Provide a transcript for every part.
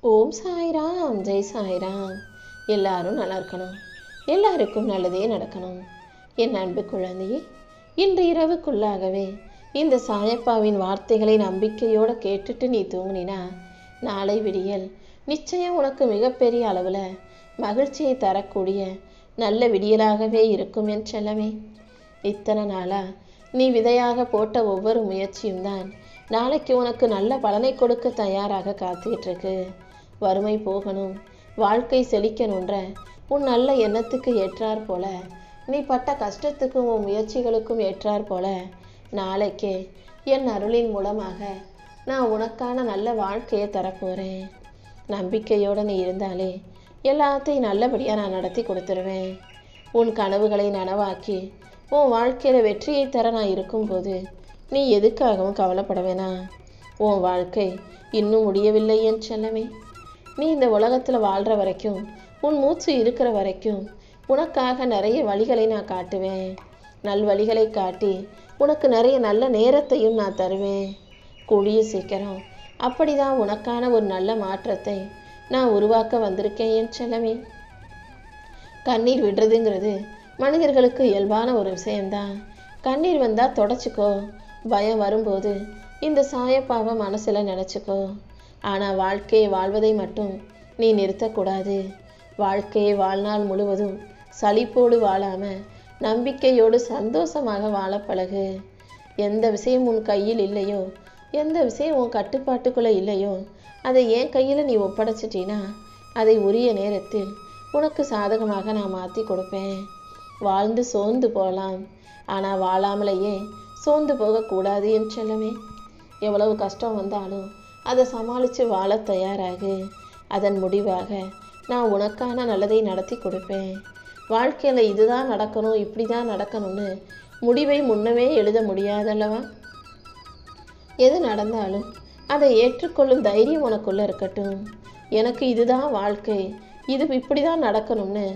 ஓம் சாய்ராம், ஜெய் சாய்ராம். எல்லாரும் நல்லா இருக்கணும், எல்லாருக்கும் நல்லதே நடக்கணும். என் அன்பு குழந்தையே, இன்று இரவுக்குள்ளாகவே இந்த சாயப்பாவின் வார்த்தைகளை நம்பிக்கையோடு கேட்டுட்டு நீ தூங்கினா நாளை விடியல் நிச்சயம் உனக்கு மிகப்பெரிய அளவில் மகிழ்ச்சியை தரக்கூடிய நல்ல விடியலாகவே இருக்கும் என் செல்லமே. இத்தனை நாளா நீ விதையாக போட்ட ஒவ்வொரு முயற்சியும் தான் நாளைக்கு உனக்கு நல்ல பலனை கொடுக்க தயாராக காத்துக்கிட்டு இருக்கு. வறுமை போகணும், வாழ்க்கை செழிக்கணுன்ற உன் நல்ல எண்ணத்துக்கு ஏற்றார் போல, நீ பட்ட கஷ்டத்துக்கும் உன் முயற்சிகளுக்கும் ஏற்றார் போல நாளைக்கே என் அருளின் மூலமாக நான் உனக்கான நல்ல வாழ்க்கையை தரப்போகிறேன். நம்பிக்கையோடு நீ இருந்தாலே எல்லாத்தையும் நல்லபடியாக நான் நடத்தி கொடுத்துருவேன். உன் கனவுகளை நனவாக்கி உன் வாழ்க்கையில் வெற்றியை தர நான் இருக்கும்போது நீ எதுக்காகவும் கவலைப்பட வேணாம். உன் வாழ்க்கை இன்னும் முடியவில்லை என் செல்லமே. நீ இந்த உலகத்தில் வாழ்கிற வரைக்கும், உன் மூச்சு இருக்கிற வரைக்கும் உனக்காக நிறைய வழிகளை நான் காட்டுவேன். நல் வழிகளை காட்டி உனக்கு நிறைய நல்ல நேரத்தையும் நான் தருவேன். கூடிய சீக்கிரம் அப்படிதான் உனக்கான ஒரு நல்ல மாற்றத்தை நான் உருவாக்க வந்திருக்கேன் என் செல்லமே. கண்ணீர் விடுறதுங்கிறது மனிதர்களுக்கு இயல்பான ஒரு விஷயம்தான். கண்ணீர் வந்தால் தொடச்சிக்கோ, பயம் வரும்போது இந்த சாயப்பாவை மனசில் நினச்சிக்கோ. ஆனால் வாழ்க்கையை வாழ்வதை மட்டும் நீ நிறுத்தக்கூடாது. வாழ்க்கையை வாழ்நாள் முழுவதும் சலிப்போடு வாழாமல் நம்பிக்கையோடு சந்தோஷமாக வாழ பழகு. எந்த விஷயம் உன் கையில் இல்லையோ, எந்த விஷயம் உன் கட்டுப்பாட்டுக்குள்ளே இல்லையோ, அதை என் கையில் நீ ஒப்படைச்சிட்டினா அதை உரிய நேரத்தில் உனக்கு சாதகமாக நான் மாற்றி கொடுப்பேன். வாழ்ந்து சோர்ந்து போகலாம், ஆனால் வாழாமலேயே சோர்ந்து போகக்கூடாது என் செல்லமே. எவ்வளவு கஷ்டம் வந்தாலும் அதை சமாளித்து வாழ தயாராகு. அதன் முடிவாக நான் உனக்கான நல்லதை நடத்தி கொடுப்பேன். வாழ்க்கையில் இதுதான் நடக்கணும், இப்படி தான் நடக்கணும்னு முடிவை முன்னமே எழுத முடியாதல்லவா? எது நடந்தாலும் அதை ஏற்றுக்கொள்ளும் தைரியம் உனக்குள்ளே இருக்கட்டும். எனக்கு இதுதான் வாழ்க்கை, இது இப்படி தான் நடக்கணும்னு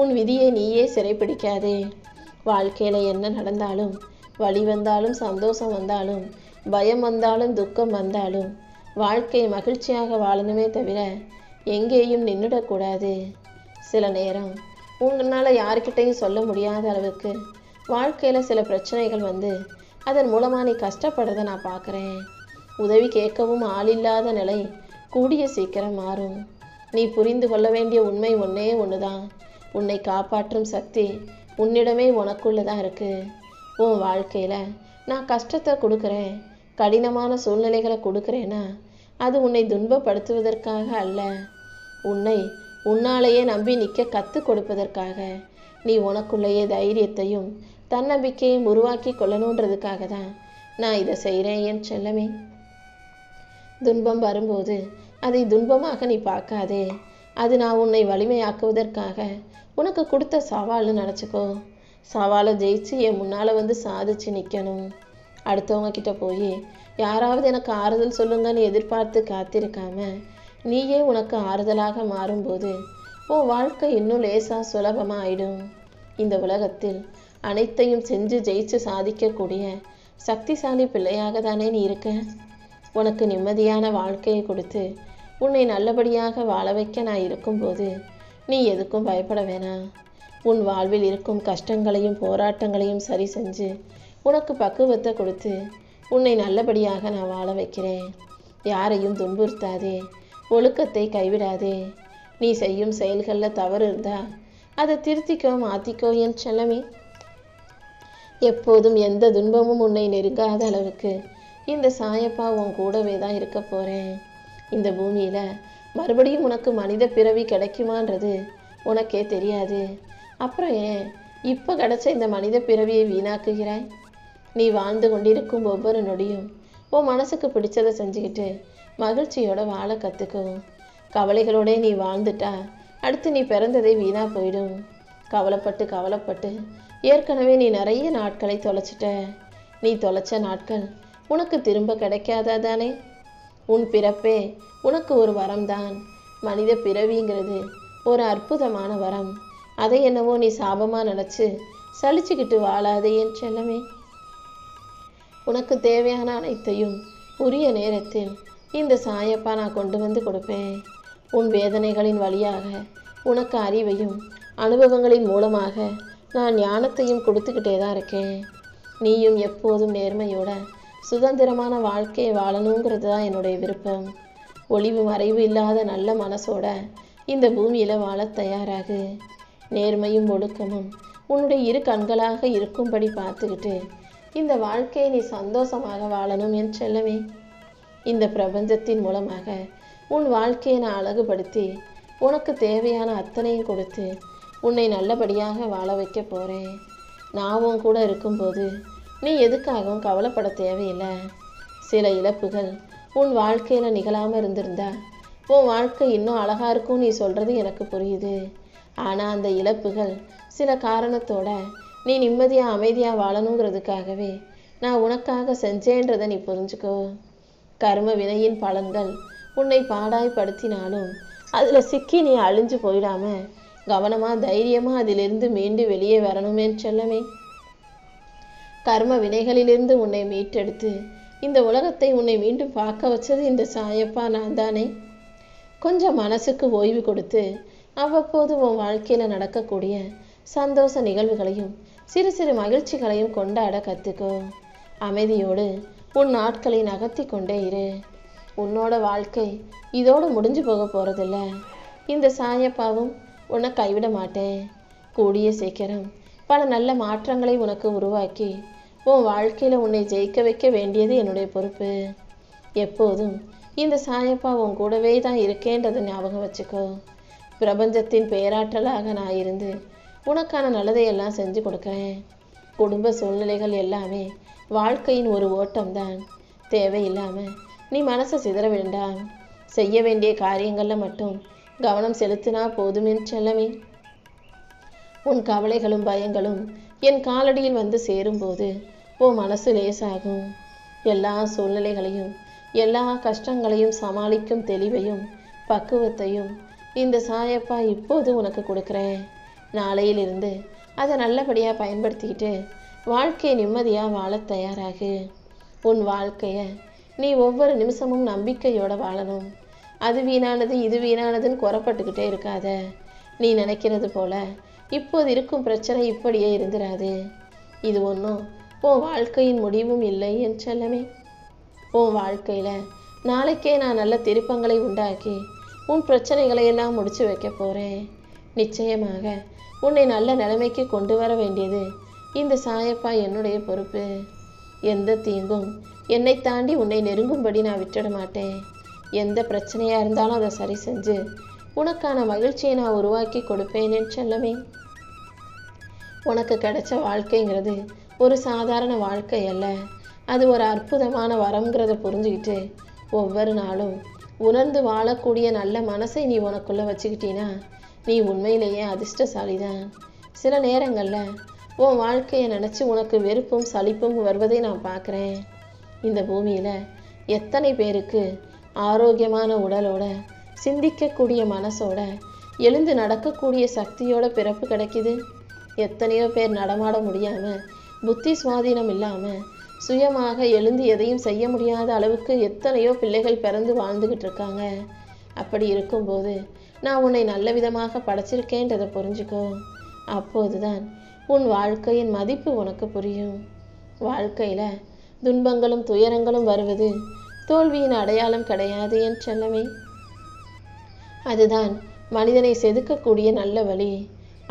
உன் விதியை நீயே சிறைப்பிடிக்காதே. வாழ்க்கையில் என்ன நடந்தாலும், வலி வந்தாலும், சந்தோஷம் வந்தாலும், பயம் வந்தாலும், துக்கம் வந்தாலும் வாழ்க்கையை மகிழ்ச்சியாக வாழணுமே தவிர எங்கேயும் நின்றுடக்கூடாது. சில நேரம் உங்களால் யார்கிட்டையும் சொல்ல முடியாத அளவுக்கு வாழ்க்கையில் சில பிரச்சனைகள் வந்து அதன் மூலமாக நீ கஷ்டப்படுறதை நான் பார்க்குறேன். உதவி கேட்கவும் ஆளில்லாத நிலை கூடிய சீக்கிரம் மாறும். நீ புரிந்து கொள்ள வேண்டிய உண்மை ஒன்றே ஒன்று தான். உன்னை காப்பாற்றும் சக்தி உன்னிடமே உனக்குள்ளதான் இருக்குது. உன் வாழ்க்கையில் நான் கஷ்டத்தை கொடுக்குறேன், கடினமான சூழ்நிலைகளை கொடுக்குறேன்னா அது உன்னை துன்பப்படுத்துவதற்காக அல்ல, உன்னை உன்னாலேயே நம்பி நிற்க கற்றுக் கொடுப்பதற்காக. நீ உனக்குள்ளேயே தைரியத்தையும் தன்னம்பிக்கையும் உருவாக்கி கொள்ளணுன்றதுக்காக தான் நான் இதை செய்கிறேன் என் செல்லமே. துன்பம் வரும்போது அதை துன்பமாக நீ பார்க்காதே. அது நான் உன்னை வலிமையாக்குவதற்காக உனக்கு கொடுத்த சவால்னு நினச்சிக்கோ. சவாலை ஜெயிச்சு என் முன்னால் வந்து சாதிச்சு நிற்கணும். அடுத்தவங்க கிட்ட போய் யாராவது எனக்கு ஆறுதல் சொல்லுங்கன்னு எதிர்பார்த்து காத்திருக்காம நீயே உனக்கு ஆறுதலாக மாறும்போது உன் வாழ்க்கை இன்னும் லேசாக சுலபமாக ஆயிடும். இந்த உலகத்தில் அனைத்தையும் செஞ்சு ஜெயிச்சு சாதிக்கக்கூடிய சக்திசாலி பிள்ளையாக தானே நீ இருக்க. உனக்கு நிம்மதியான வாழ்க்கையை கொடுத்து உன்னை நல்லபடியாக வாழ வைக்க நான் இருக்கும்போது நீ எதுக்கும் பயப்பட வேணாம். உன் வாழ்வில் இருக்கும் கஷ்டங்களையும் போராட்டங்களையும் சரி செஞ்சு உனக்கு பக்குவத்தை கொடுத்து உன்னை நல்லபடியாக நான் வாழ வைக்கிறேன். யாரையும் துன்புறுத்தாதே, ஒழுக்கத்தை கைவிடாதே. நீ செய்யும் செயல்களில் தவறு இருந்தால் அதை திருத்திக்கோ, மாற்றிக்கோ என் செல்லமே. எப்போதும் எந்த துன்பமும் உன்னை நெருங்காத அளவுக்கு இந்த சாயப்பா உன் கூடவே தான் இருக்க போகிறேன். இந்த பூமியில் மறுபடியும் உனக்கு மனித பிறவி கிடைக்குமான்றது உனக்கே தெரியாது. அப்புறம் ஏன் இப்போ கிடைச்ச இந்த மனித பிறவியை வீணாக்குகிறாய்? நீ வாழ்ந்து கொண்டிருக்கும் ஒவ்வொரு நொடியும் உன் மனசுக்கு பிடிச்சதை செஞ்சுக்கிட்டு மகிழ்ச்சியோட வாழ கற்றுக்கோ. கவலைகளோட நீ வாழ்ந்துட்டா அடுத்து நீ பிறந்ததே வீணாக போயிடும். கவலைப்பட்டு ஏற்கனவே நீ நிறைய நாட்களை தொலைச்சிட்ட. நீ தொலைச்ச நாட்கள் உனக்கு திரும்ப கிடைக்காதா தானே? உன் பிறப்பே உனக்கு ஒரு வரம்தான். மனித பிறவிங்கிறது ஒரு அற்புதமான வரம். அதை என்னவோ நீ சாபமாக நினச்சி சலிச்சுக்கிட்டு வாழாதே என் செல்லமே. உனக்கு தேவையான அனைத்தையும் உரிய நேரத்தில் இந்த சாயப்பா நான் கொண்டு வந்து கொடுப்பேன். உன் வேதனைகளின் வழியாக உனக்கு அறிவையும் அனுபவங்களின் மூலமாக நான் ஞானத்தையும் கொடுத்துக்கிட்டே தான் இருக்கேன். நீயும் எப்போதும் நேர்மையோட சுதந்திரமான வாழ்க்கையை வாழணுங்கிறது தான் என்னுடைய விருப்பம். ஒளிவு மறைவு இல்லாத நல்ல மனசோட இந்த பூமியில் வாழ தயாராகு. நேர்மையும் ஒழுக்கமும் உன்னுடைய இரு கண்களாக இருக்கும்படி பார்த்துக்கிட்டு இந்த வாழ்க்கையை நீ சந்தோஷமாக வாழணும் என் செல்லமே. இந்த பிரபஞ்சத்தின் மூலமாக உன் வாழ்க்கையை நான் அழகுபடுத்தி உனக்கு தேவையான அத்தனையும் கொடுத்து உன்னை நல்லபடியாக வாழ வைக்க போகிறேன். நான் உன் கூட இருக்கும்போது நீ எதுக்காகவும் கவலைப்பட தேவையில்லை. சில இழப்புகள் உன் வாழ்க்கையில் நிகழாமல் இருந்திருந்தா உன் வாழ்க்கை இன்னும் அழகாக இருக்கும் நீ சொல்கிறது எனக்கு புரியுது. ஆனால் அந்த இழப்புகள் சில காரணத்தோட நீ நிம்மதியாக அமைதியாக வாழணுங்கிறதுக்காகவே நான் உனக்காக செஞ்சேன்றதை நீ புரிஞ்சுக்கோ. கர்ம வினையின் பலன்கள் உன்னை பாடாய்படுத்தினாலும் அதில் சிக்கி நீ அழிஞ்சு போயிடாம கவனமாக தைரியமாக அதிலிருந்து மீண்டு வெளியே வரணுமே செல்லமே. கர்ம வினைகளிலிருந்து உன்னை மீட்டெடுத்து இந்த உலகத்தை உன்னை மீண்டும் பார்க்க வச்சது இந்த சாயப்பா நான் தானே. கொஞ்சம் மனசுக்கு ஓய்வு கொடுத்து அவ்வப்போது உன் வாழ்க்கையில் நடக்கக்கூடிய சந்தோஷ நிகழ்வுகளையும் சிறு சிறு மகிழ்ச்சிகளையும் கொண்டாட கற்றுக்கோ. அமைதியோடு உன் நாட்களை நகர்த்தி கொண்டே இரு. உன்னோட வாழ்க்கை இதோடு முடிஞ்சு போக போகிறதில்ல. இந்த சாயப்பாவும் உன்னை கைவிட மாட்டேன். கூடிய சீக்கிரம் பல நல்ல மாற்றங்களை உனக்கு உருவாக்கி உன் வாழ்க்கையில் உன்னை ஜெயிக்க வைக்க வேண்டியது என்னுடைய பொறுப்பு. எப்போதும் இந்த சாயப்பா உன் கூடவே தான் இருக்கேன்றதை ஞாபகம் வச்சுக்கோ. பிரபஞ்சத்தின் பேராற்றலாக நான் இருந்து உனக்கான நல்லதையெல்லாம் செஞ்சு கொடுக்குறேன். குடும்ப சூழ்நிலைகள் எல்லாமே வாழ்க்கையின் ஒரு ஓட்டம்தான். தேவையில்லாமல் நீ மனசை சிதற வேண்டாம். செய்ய வேண்டிய காரியங்களில் மட்டும் கவனம் செலுத்தினா போதுமே செல்லமே. உன் கவலைகளும் பயங்களும் என் காலடியில் வந்து சேரும்போது உன் மனசு லேசாகும். எல்லா சூழ்நிலைகளையும் எல்லா கஷ்டங்களையும் சமாளிக்கும் தெளிவையும் பக்குவத்தையும் இந்த சாயப்பா இப்போது உனக்கு கொடுக்குறேன். நாளையிலிருந்து அதை நல்லபடியாக பயன்படுத்திக்கிட்டு வாழ்க்கையை நிம்மதியாக வாழ தயாராகு. உன் வாழ்க்கையை நீ ஒவ்வொரு நிமிஷமும் நம்பிக்கையோடு வாழணும். அது வீணானது இது வீணானதுன்னு குறப்பட்டுக்கிட்டே இருக்காத. நீ நினைக்கிறது போல இப்போது இருக்கும் பிரச்சனை இப்படியே இருந்துராது. இது ஒன்றும் உன் வாழ்க்கையின் முடிவும் இல்லை என் செல்லமே. உன் வாழ்க்கையில் நாளைக்கே நான் நல்ல திருப்பங்களை உண்டாக்கி உன் பிரச்சனைகளை எல்லாம் முடிச்சு வைக்க போகிறேன். நிச்சயமாக உன்னை நல்ல நிலைமைக்கு கொண்டு வர வேண்டியது இந்த சாயப்பா என்னுடைய பொறுப்பு. எந்த தீங்கும் என்னை தாண்டி உன்னை நெருங்கும்படி நான் விட்டுட மாட்டேன். எந்த பிரச்சனையாக இருந்தாலும் அதை சரி செஞ்சு உனக்கான மகிழ்ச்சியை நான் உருவாக்கி கொடுப்பேன் என் செல்லமே. உனக்கு கிடைச்ச வாழ்க்கைங்கிறது ஒரு சாதாரண வாழ்க்கை அல்ல. அது ஒரு அற்புதமான வரம்ங்கிறத புரிஞ்சுக்கிட்டு ஒவ்வொரு நாளும் உணர்ந்து வாழக்கூடிய நல்ல மனசை நீ உனக்குள்ளே வச்சுக்கிட்டீன்னா நீ உண்மையிலேயே அதிர்ஷ்டசாலிதான். சில நேரங்களில் உன் வாழ்க்கையை நினச்சி உனக்கு வெறுப்பும் சலிப்பும் வருவதை நான் பார்க்குறேன். இந்த பூமியில் எத்தனை பேருக்கு ஆரோக்கியமான உடலோட சிந்திக்கக்கூடிய மனசோட எழுந்து நடக்கக்கூடிய சக்தியோட பிறப்பு கிடைக்குது. எத்தனையோ பேர் நடமாட முடியாமல் புத்தி சுவாதீனம் இல்லாமல் சுயமாக எழுந்து எதையும் செய்ய முடியாத அளவுக்கு எத்தனையோ பிள்ளைகள் பிறந்து வாழ்ந்துக்கிட்டு இருக்காங்க. அப்படி இருக்கும்போது நான் உன்னை நல்ல விதமாக படைச்சிருக்கேன்றதை புரிஞ்சுக்கோ. அப்போதுதான் உன் வாழ்க்கையின் மதிப்பு உனக்கு புரியும். வாழ்க்கையில் துன்பங்களும் துயரங்களும் வருவது தோல்வியின் அடையாளம் கிடையாது என் செல்லமே. அதுதான் மனிதனை செதுக்கக்கூடிய நல்ல வழி.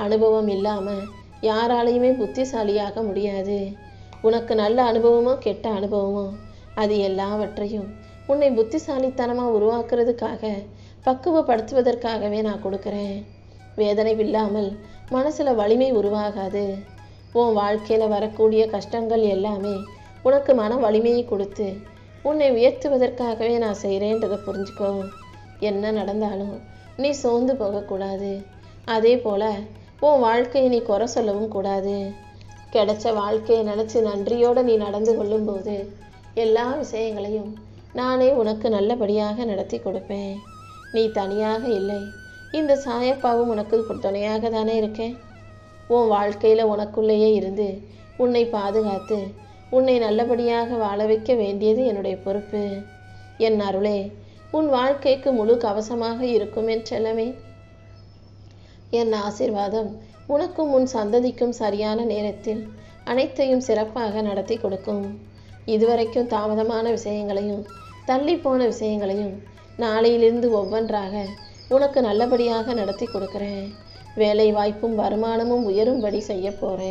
அனுபவம் இல்லாமல் யாராலையுமே புத்திசாலியாக முடியாது. உனக்கு நல்ல அனுபவமோ கெட்ட அனுபவமோ அது எல்லாவற்றையும் உன்னை புத்திசாலித்தனமாக உருவாக்குறதுக்காக பக்குவப்படுத்துவதற்காகவே நான் கொடுக்குறேன். வேதனை இல்லாமல் மனசில் வலிமை உருவாகாது. உன் வாழ்க்கையில் வரக்கூடிய கஷ்டங்கள் எல்லாமே உனக்கு மன வலிமையை கொடுத்து உன்னை உயர்த்துவதற்காகவே நான் செய்கிறேன்றதை புரிஞ்சுக்கோ. என்ன நடந்தாலும் நீ சோர்ந்து போகக்கூடாது. அதே போல் உன் வாழ்க்கையை நீ குறை சொல்லவும் கூடாது. கிடைச்ச வாழ்க்கையை நினச்சி நன்றியோடு நீ நடந்து கொள்ளும்போது எல்லா விஷயங்களையும் நானே உனக்கு நல்லபடியாக நடத்தி கொடுப்பேன். நீ தனியாக இல்லை. இந்த சாயப்பாவும் உனக்கு துணையாக தானே இருக்கேன். உன் வாழ்க்கையில் உனக்குள்ளேயே இருந்து உன்னை பாதுகாத்து உன்னை நல்லபடியாக வாழ வைக்க வேண்டியது என்னுடைய பொறுப்பு. என் அருளே, உன் வாழ்க்கைக்கு முழு கவசமாக இருக்கும் என் செல்லமே. என் ஆசீர்வாதம் உனக்கும் உன் சந்ததிக்கும் சரியான நேரத்தில் அனைத்தையும் சிறப்பாக நடத்தி கொடுக்கும். இதுவரைக்கும் தாமதமான விஷயங்களையும் தள்ளி போன விஷயங்களையும் நாளையிலிருந்து ஒவ்வொன்றாக உனக்கு நல்லபடியாக நடத்தி கொடுக்குறேன். வேலை வாய்ப்பும் வருமானமும் உயரும்படி செய்ய போறேன்.